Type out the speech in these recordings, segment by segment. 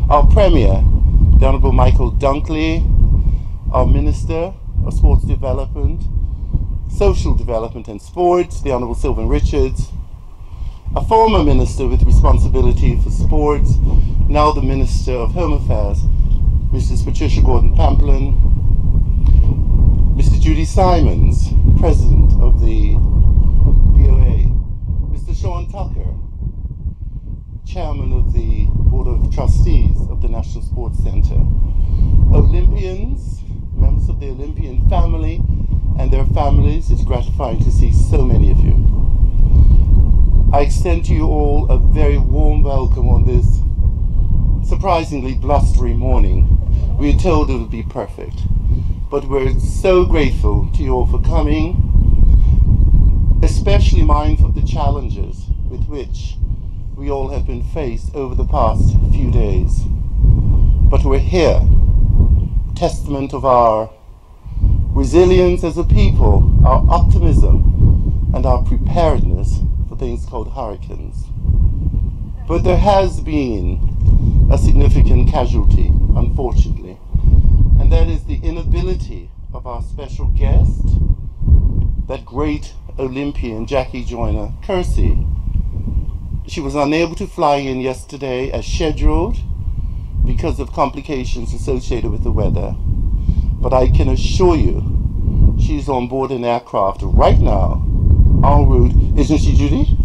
Our Premier, the Honourable Michael Dunkley, our Minister of Sports Development, Social Development and Sports, the Honourable Sylvan Richards, a former Minister with responsibility for sports, now the Minister of Home Affairs, Mrs. Patricia Gordon-Pamplin, Mr. Judy Simons, President of the BOA, Mr. Sean Tucker, Chairman of the Board of Trustees of the National Sports Centre, Olympians, members of the Olympian family and their families. It's gratifying to see so many of you. I extend to you all a very warm welcome on this surprisingly blustery morning. We were told it would be perfect, but we're so grateful to you all for coming, especially mindful of the challenges with which we all have been faced over the past few days. But we're here, testament of our resilience as a people, our optimism, and our preparedness for things called hurricanes. But there has been a significant casualty, unfortunately, and that is the inability of our special guest, that great Olympian Jackie Joyner-Kersee. She was unable to fly in yesterday as scheduled because of complications associated with the weather. But I can assure you, she's on board an aircraft right now, en route. Isn't she, Judy?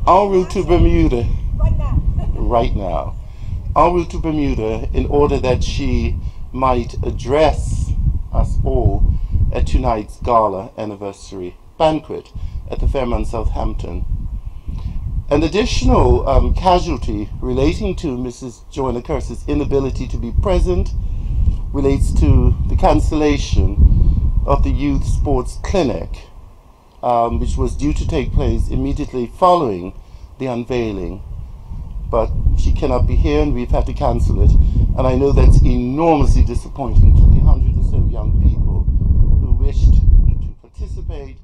En route to Bermuda. Right now. En route to Bermuda in order that she might address us all at tonight's gala anniversary banquet at the Fairmont Southampton. An additional casualty relating to Mrs. Joyner-Kersee's inability to be present relates to the cancellation of the Youth Sports Clinic, which was due to take place immediately following the unveiling. But she cannot be here and we've had to cancel it. And I know that's enormously disappointing to the hundreds or so young people who wished to participate,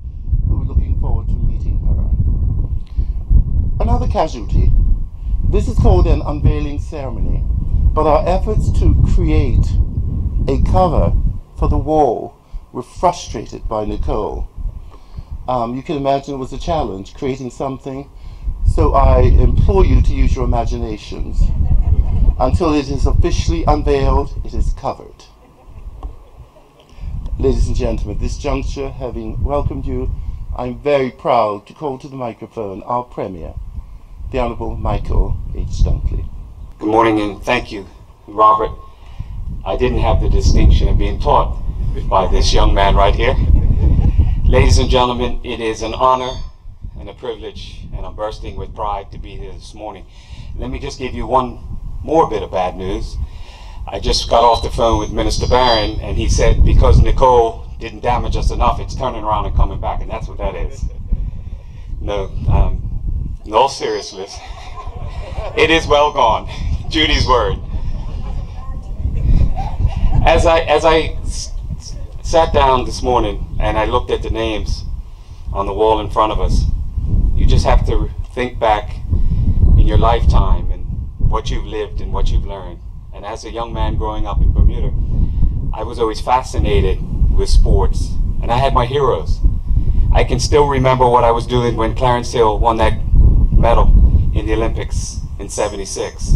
who were looking forward to meeting her. Another casualty. This is called an unveiling ceremony, but our efforts to create a cover for the wall were frustrated by Nicole. You can imagine it was a challenge creating something, so I implore you to use your imaginations. Until it is officially unveiled, it is covered. Ladies and gentlemen, at this juncture, having welcomed you, I'm very proud to call to the microphone our Premier, the Honourable Michael H. Dunkley. Good morning and thank you, Robert. I didn't have the distinction of being taught by this young man right here. Ladies and gentlemen, it is an honor and a privilege, and I'm bursting with pride to be here this morning. Let me just give you one more bit of bad news. I just got off the phone with Minister Barron, and he said because Nicole didn't damage us enough, it's turning around and coming back, and that's what that is. No, no seriousness. It is well gone. Judy's word. As I sat down this morning and I looked at the names on the wall in front of us, you just have to think back in your lifetime and what you've lived and what you've learned. And as a young man growing up in Bermuda, I was always fascinated with sports, and I had my heroes. I can still remember what I was doing when Clarence Hill won that medal in the Olympics in '76.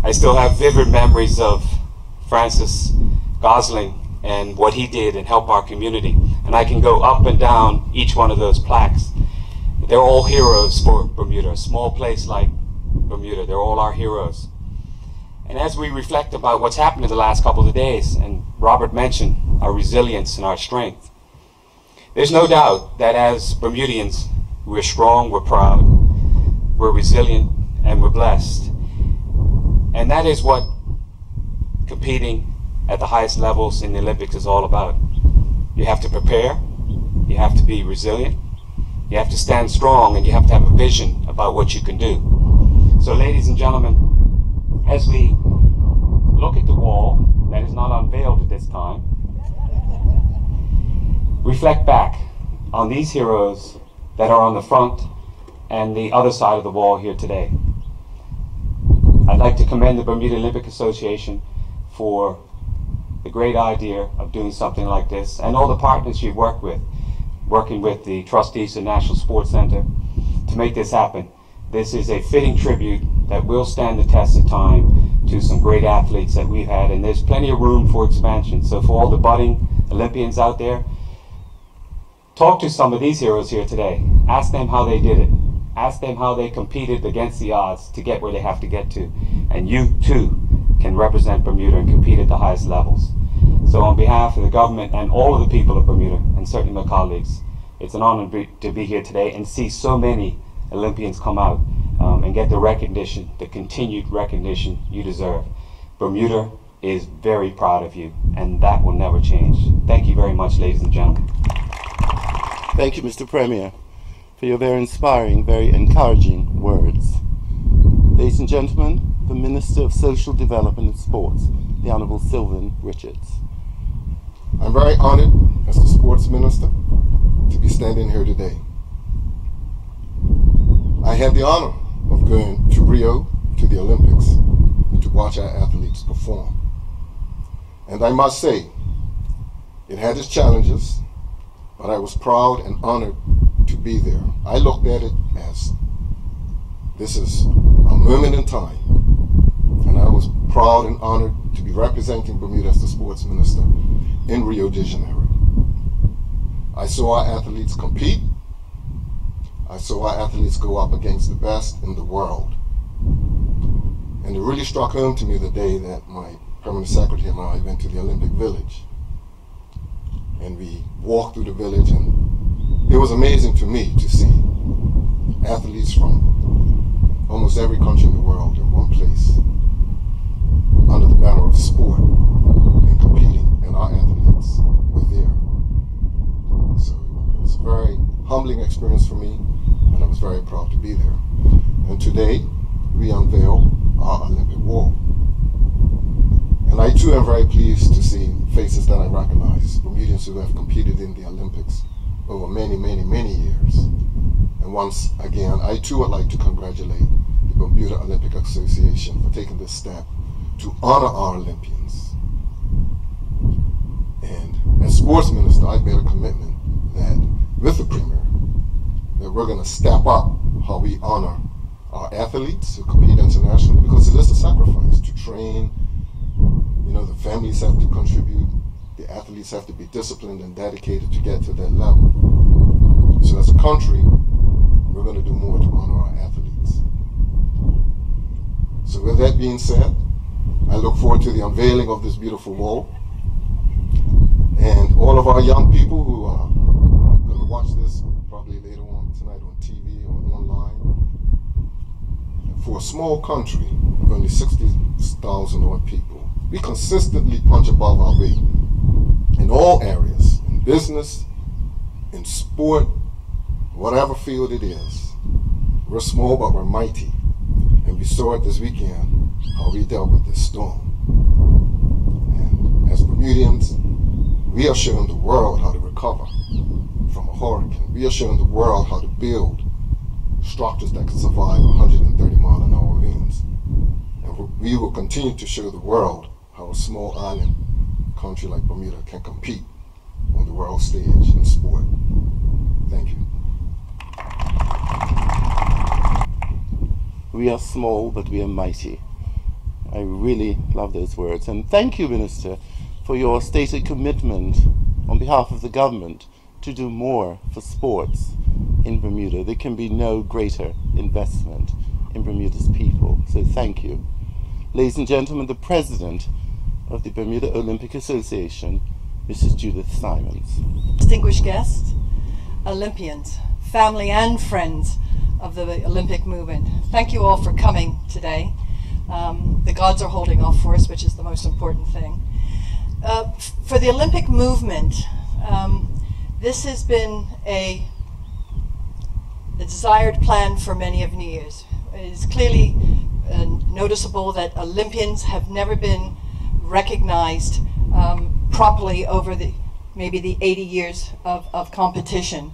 I still have vivid memories of Francis Gosling and what he did and help our community. And I can go up and down each one of those plaques. They're all heroes for Bermuda, a small place like Bermuda. They're all our heroes. And as we reflect about what's happened in the last couple of days, and Robert mentioned our resilience and our strength, there's no doubt that as Bermudians, we're strong, we're proud, we're resilient, and we're blessed. And that is what competing at the highest levels in the Olympics is all about. You have to prepare, you have to be resilient, you have to stand strong, and you have to have a vision about what you can do. So ladies and gentlemen, as we look at the wall that is not unveiled at this time, reflect back on these heroes that are on the front and the other side of the wall here today. I'd like to commend the Bermuda Olympic Association for the great idea of doing something like this, and all the partners you've worked with, working with the trustees of the National Sports Center to make this happen. This is a fitting tribute that will stand the test of time to some great athletes that we've had, and there's plenty of room for expansion. So for all the budding Olympians out there, talk to some of these heroes here today. Ask them how they did it. Ask them how they competed against the odds to get where they have to get to. And you too can represent Bermuda and compete at the highest levels. So on behalf of the government and all of the people of Bermuda, and certainly my colleagues, it's an honor to be here today and see so many Olympians come out and get the recognition, the continued recognition you deserve. Bermuda is very proud of you, and that will never change. Thank you very much, ladies and gentlemen. Thank you, Mr. Premier, for your very inspiring, very encouraging words. Ladies and gentlemen, the Minister of Social Development and Sports, the Honourable Sylvan Richards. I'm very honored as the Sports Minister to be standing here today. I had the honor of going to Rio, to the Olympics, to watch our athletes perform. And I must say, it had its challenges, but I was proud and honored to be there. I looked at it as this is a moment in time, and I was proud and honored to be representing Bermuda as the Sports Minister in Rio de Janeiro. I saw our athletes compete. I saw our athletes go up against the best in the world. And it really struck home to me the day that my Permanent Secretary and I went to the Olympic Village. And we walked through the village, and it was amazing to me to see athletes from almost every country in the world in one place under the banner of sport and competing, and our athletes were there. So it was a very humbling experience for me, and I was very proud to be there. And today, we unveil our Olympic wall. And I too am very pleased to see faces that I recognize, Bermudians who have competed in the Olympics over many, many, many years. And once again, I too would like to congratulate the Bermuda Olympic Association for taking this step to honor our Olympians. And as Sports Minister, I've made a commitment that with the Premier, that we're going to step up how we honor our athletes who compete internationally, because it is a sacrifice to train. You know, the families have to contribute, the athletes have to be disciplined and dedicated to get to that level. So as a country, we're going to do more to honor our athletes. So with that being said, I look forward to the unveiling of this beautiful wall. And all of our young people who are going to watch this probably later on tonight on TV or online. For a small country of only 60,000 odd people, we consistently punch above our weight in all areas, in business, in sport, whatever field it is. We're small, but we're mighty. And we saw it this weekend, how we dealt with this storm. And as Bermudians, we are showing the world how to recover from a hurricane. We are showing the world how to build structures that can survive 130-mile-an-hour winds. And we will continue to show the world how a small island country like Bermuda can compete on the world stage in sport. Thank you. We are small, but we are mighty. I really love those words. And thank you, Minister, for your stated commitment on behalf of the government to do more for sports in Bermuda. There can be no greater investment in Bermuda's people. So thank you. Ladies and gentlemen, the President of the Bermuda Olympic Association, Mrs. Judith Simons. Distinguished guests, Olympians, family and friends of the Olympic movement, thank you all for coming today. The gods are holding off for us, which is the most important thing. For the Olympic movement, this has been a desired plan for many of years. It is clearly noticeable that Olympians have never been recognized properly over maybe the 80 years of competition.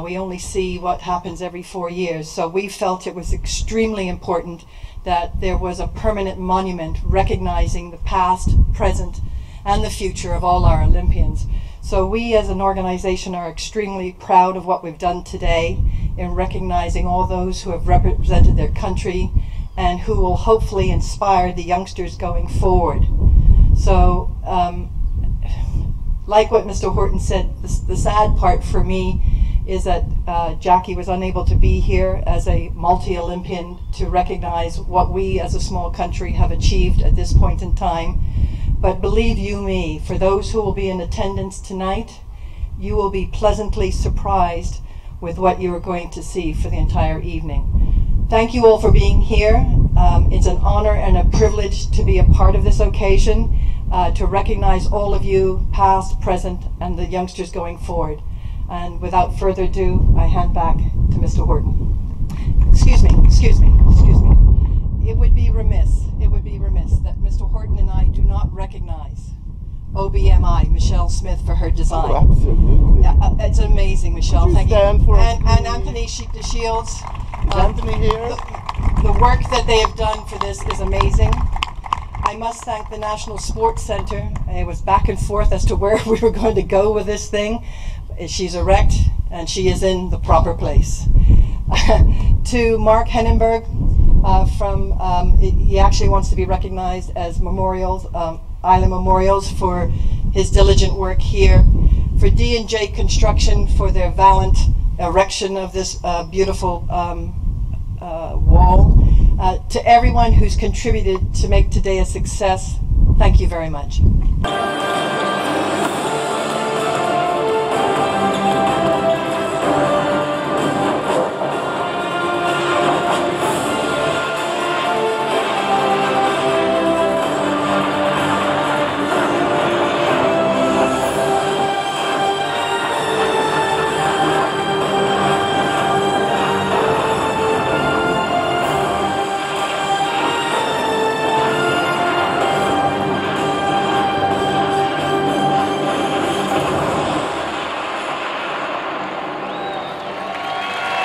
We only see what happens every 4 years. So we felt it was extremely important that there was a permanent monument recognizing the past, present, and the future of all our Olympians. So we as an organization are extremely proud of what we've done today in recognizing all those who have represented their country and who will hopefully inspire the youngsters going forward. So like what Mr. Horton said, the sad part for me is that Jackie was unable to be here as a multi-Olympian to recognize what we as a small country have achieved at this point in time. But believe you me, for those who will be in attendance tonight, you will be pleasantly surprised with what you are going to see for the entire evening. Thank you all for being here. It's an honor and a privilege to be a part of this occasion, to recognize all of you, past, present, and the youngsters going forward. And without further ado, I hand back to Mr. Horton. Excuse me. It would be remiss that Mr. Horton and I do not recognize OBMI, Michelle Smith, for her design. Oh, absolutely. Yeah, it's amazing, Michelle. Would you Thank you. stand for us, And please? Anthony Shields. Is Anthony here? The work that they have done for this is amazing. I must thank the National Sports Center. It was back and forth as to where we were going to go with this thing. She's erect and she is in the proper place. To Mark Hennenberg, he actually wants to be recognized as Island Memorials for his diligent work here. For D&J Construction for their valiant erection of this beautiful wall. To everyone who's contributed to make today a success, thank you very much.